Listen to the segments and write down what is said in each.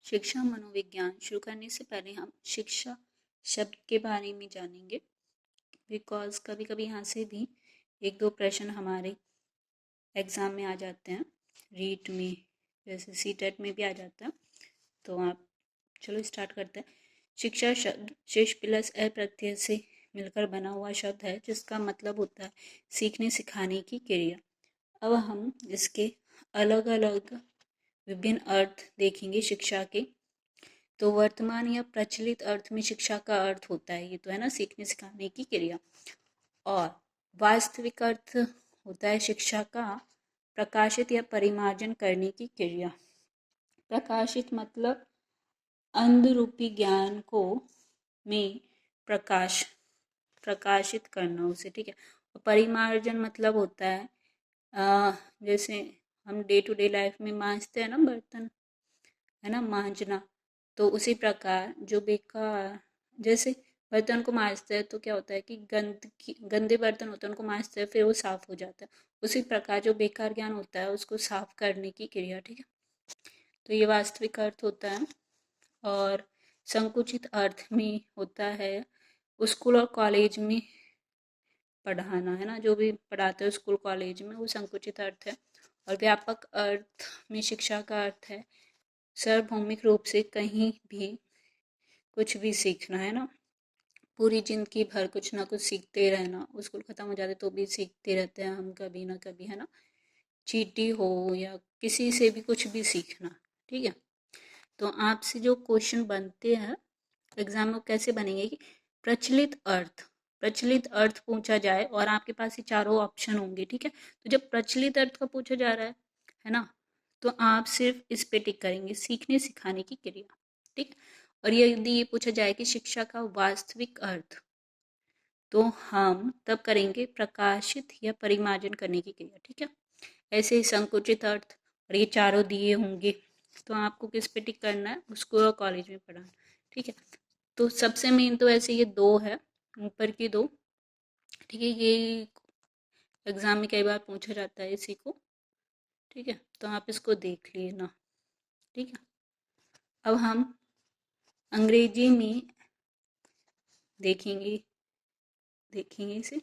शिक्षा मनोविज्ञान शुरू करने से पहले हम शिक्षा शब्द के बारे में जानेंगे, बिकॉज कभी कभी यहाँ से भी एक दो प्रश्न हमारे एग्ज़ाम में आ जाते हैं, रीट में, जैसे सीटेट में भी आ जाता है। तो आप चलो स्टार्ट करते हैं। शिक्षा शब्द शिश प्लस ए प्रत्यय से मिलकर बना हुआ शब्द है, जिसका मतलब होता है सीखने सिखाने की क्रिया। अब हम इसके अलग अलग विभिन्न अर्थ देखेंगे शिक्षा के। तो वर्तमान या प्रचलित अर्थ में शिक्षा का अर्थ होता है, ये तो है ना, सीखने सिखाने की क्रिया। और वास्तविक अर्थ होता है शिक्षा का प्रकाशित या परिमार्जन करने की क्रिया। प्रकाशित मतलब अंध रूपी ज्ञान को में प्रकाशित करना उसे, ठीक है। और परिमार्जन मतलब होता है जैसे हम डे टू डे लाइफ में मांजते हैं ना बर्तन, है ना, मांजना। तो उसी प्रकार जो बेकार, जैसे बर्तन को मांजते हैं तो क्या होता है कि गंदे बर्तन होते हैं उनको मांजते हैं, फिर वो साफ हो जाता है। उसी प्रकार जो बेकार ज्ञान होता है उसको साफ करने की क्रिया, ठीक है। तो ये वास्तविक अर्थ होता है। और संकुचित अर्थ में होता है स्कूल और कॉलेज में पढ़ाना, है ना, जो भी पढ़ाते हैं स्कूल कॉलेज में, वो संकुचित अर्थ है। और व्यापक अर्थ में शिक्षा का अर्थ है सार्वभौमिक रूप से कहीं भी कुछ भी सीखना, है ना, पूरी जिंदगी भर कुछ ना कुछ सीखते रहना। स्कूल खत्म हो जाते तो भी सीखते रहते हैं हम कभी ना कभी, है ना, चीटी हो या किसी से भी कुछ भी सीखना, ठीक है। तो आपसे जो क्वेश्चन बनते हैं एग्जाम में कैसे बनेंगे कि प्रचलित अर्थ पूछा जाए और आपके पास ये चारों ऑप्शन होंगे, ठीक है। तो जब प्रचलित अर्थ का पूछा जा रहा है ना, तो आप सिर्फ इस पे टिक करेंगे, सीखने सिखाने की क्रिया, ठीक। और यदि ये पूछा जाए कि शिक्षा का वास्तविक अर्थ, तो हम तब करेंगे प्रकाशित या परिमार्जन करने की क्रिया, ठीक है। ऐसे ही संकुचित अर्थ और ये चारों दिए होंगे, तो आपको किस पे टिक करना है, स्कूल और कॉलेज में पढ़ाना, ठीक है। तो सबसे मेन तो ऐसे ये दो है, ऊपर की दो, ठीक है। ये एग्जाम में कई बार पूछा जाता है इसी को, ठीक है। तो आप इसको देख लेना, ठीक है। अब हम अंग्रेजी में देखेंगे इसे।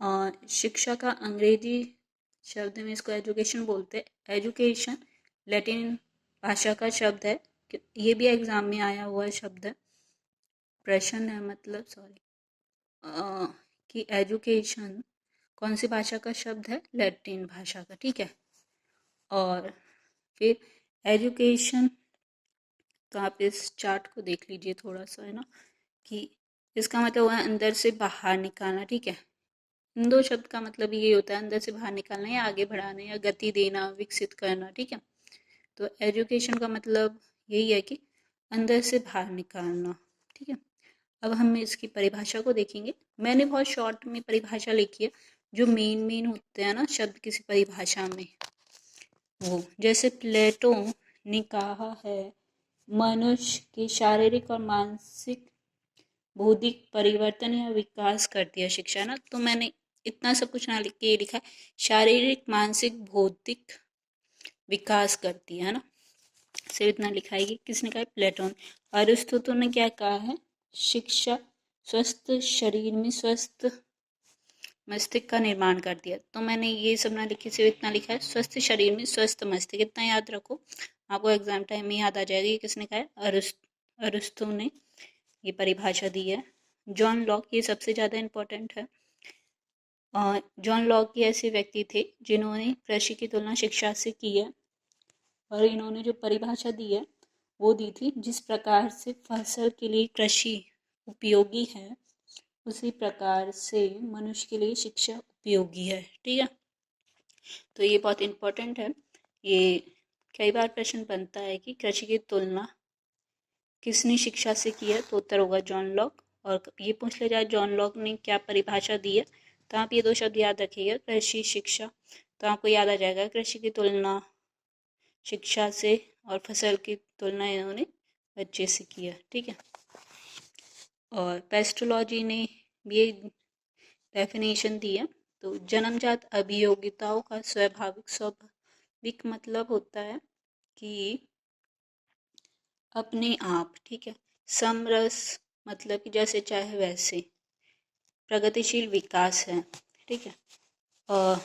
और शिक्षा का अंग्रेजी शब्द में इसको एजुकेशन बोलते हैं। एजुकेशन लैटिन भाषा का शब्द है, ये भी एग्जाम में आया हुआ शब्द है, प्रश्न है, मतलब सॉरी, कि एजुकेशन कौन सी भाषा का शब्द है, लैटिन भाषा का, ठीक है। और फिर एजुकेशन, तो आप इस चार्ट को देख लीजिए थोड़ा सा, है ना, कि इसका मतलब है अंदर से बाहर निकालना, ठीक है। इन दो शब्द का मतलब ये होता है अंदर से बाहर निकालना या आगे बढ़ाना या गति देना, विकसित करना, ठीक है। तो एजुकेशन का मतलब यही है कि अंदर से बाहर निकालना, ठीक है। अब हम इसकी परिभाषा को देखेंगे। मैंने बहुत शॉर्ट में परिभाषा लिखी है, जो मेन होते हैं ना शब्द किसी परिभाषा में, वो जैसे प्लेटो ने कहा है मनुष्य के शारीरिक और मानसिक बौद्धिक परिवर्तन या विकास करती है शिक्षा, ना। तो मैंने इतना सब कुछ ना लिख के लिखा, शारीरिक मानसिक बौद्धिक विकास करती है ना, सिर्फ इतना लिखा है। कि किसने कहा है, प्लेटो। अरिस्टोटल ने क्या कहा है, शिक्षा स्वस्थ शरीर में स्वस्थ मस्तिष्क का निर्माण कर दिया। तो मैंने ये सब ना लिखी, सिर्फ इतना लिखा है, स्वस्थ शरीर में स्वस्थ मस्तिष्क, इतना याद रखो, आपको एग्जाम टाइम में याद आ जाएगा। ये किसने कहा है, अरिस्टो ने ये परिभाषा दी है। जॉन लॉक, ये सबसे ज़्यादा इम्पोर्टेंट है। जॉन लॉक ये ऐसे व्यक्ति थे जिन्होंने कृषि की तुलना शिक्षा से की है, और इन्होंने जो परिभाषा दी है वो दी थी, जिस प्रकार से फसल के लिए कृषि उपयोगी है उसी प्रकार से मनुष्य के लिए शिक्षा उपयोगी है, ठीक है। तो ये बहुत इम्पोर्टेंट है। ये कई बार प्रश्न बनता है कि कृषि की तुलना किसने शिक्षा से की है, तो उत्तर होगा जॉन लॉक। और ये पूछ लिया जाए जॉन लॉक ने क्या परिभाषा दी है, तो आप ये दो शब्द याद रखिएगा, कृषि शिक्षा। तो आपको याद आ जाएगा कृषि की तुलना शिक्षा से, और फसल की तुलना इन्होंने बच्चे से की है, ठीक है। और पेस्ट्रोलॉजी ने भी डेफिनेशन दी है। तो जन्मजात अभियोगिताओं का स्वाभाविक मतलब होता है कि अपने आप, ठीक है। समरस मतलब कि जैसे चाहे वैसे। प्रगतिशील विकास है, ठीक है। और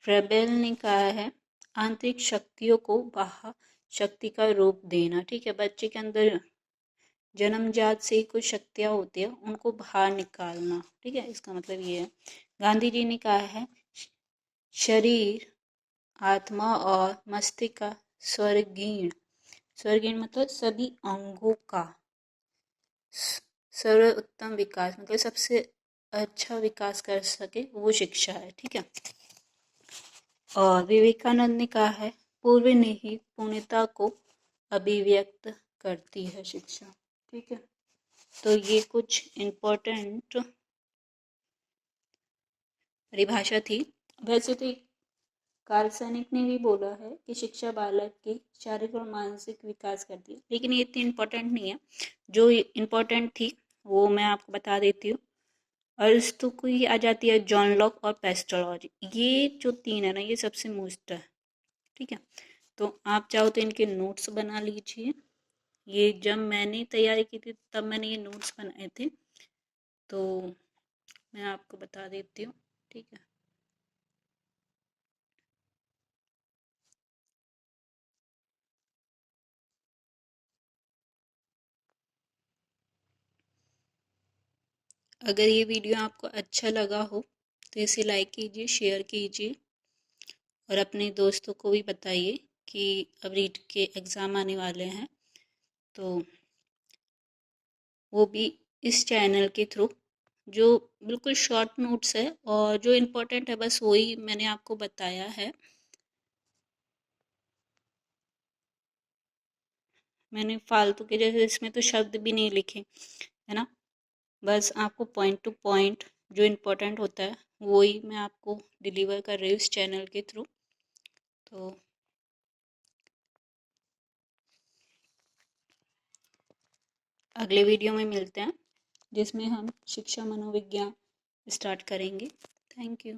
फ्रेबेल ने कहा है आंतरिक शक्तियों को बाह्य शक्ति का रूप देना, ठीक है। बच्चे के अंदर जन्मजात से ही कुछ शक्तियाँ होती है, उनको बाहर निकालना, ठीक है। इसका मतलब ये है। गांधी जी ने कहा है शरीर, आत्मा और मस्तिष्क का स्वर्गीण, स्वर्गीण मतलब सभी अंगों का सर्वोत्तम विकास, मतलब सबसे अच्छा विकास कर सके वो शिक्षा है, ठीक है। और विवेकानंद ने कहा है पूर्व निहित पूर्णता को अभिव्यक्त करती है शिक्षा, ठीक है। तो ये कुछ इम्पोर्टेंट परिभाषा थी। वैसे तो कार्ल सैनिक ने भी बोला है कि शिक्षा बालक के शारीरिक और मानसिक विकास करती है, लेकिन ये इतनी इम्पोर्टेंट नहीं है। जो इम्पोर्टेंट थी वो मैं आपको बता देती हूँ। अरिस्टो की आ जाती है, जॉन लॉक और पेस्टोलॉजी, ये जो तीन है ना ये सबसे मोस्ट है, ठीक है। तो आप चाहो तो इनके नोट्स बना लीजिए। ये जब मैंने तैयारी की थी तब मैंने ये नोट्स बनाए थे, तो मैं आपको बता देती हूँ, ठीक है। अगर ये वीडियो आपको अच्छा लगा हो तो इसे लाइक कीजिए, शेयर कीजिए और अपने दोस्तों को भी बताइए कि अब रीट के एग्ज़ाम आने वाले हैं, तो वो भी इस चैनल के थ्रू, जो बिल्कुल शॉर्ट नोट्स है और जो इम्पोर्टेंट है बस वही मैंने आपको बताया है। मैंने फालतू के जैसे इसमें तो शब्द भी नहीं लिखे, है ना। बस आपको पॉइंट टू पॉइंट जो इम्पोर्टेंट होता है वही मैं आपको डिलीवर कर रही हूँ इस चैनल के थ्रू। तो अगले वीडियो में मिलते हैं जिसमें हम शिक्षा मनोविज्ञान स्टार्ट करेंगे। Thank you.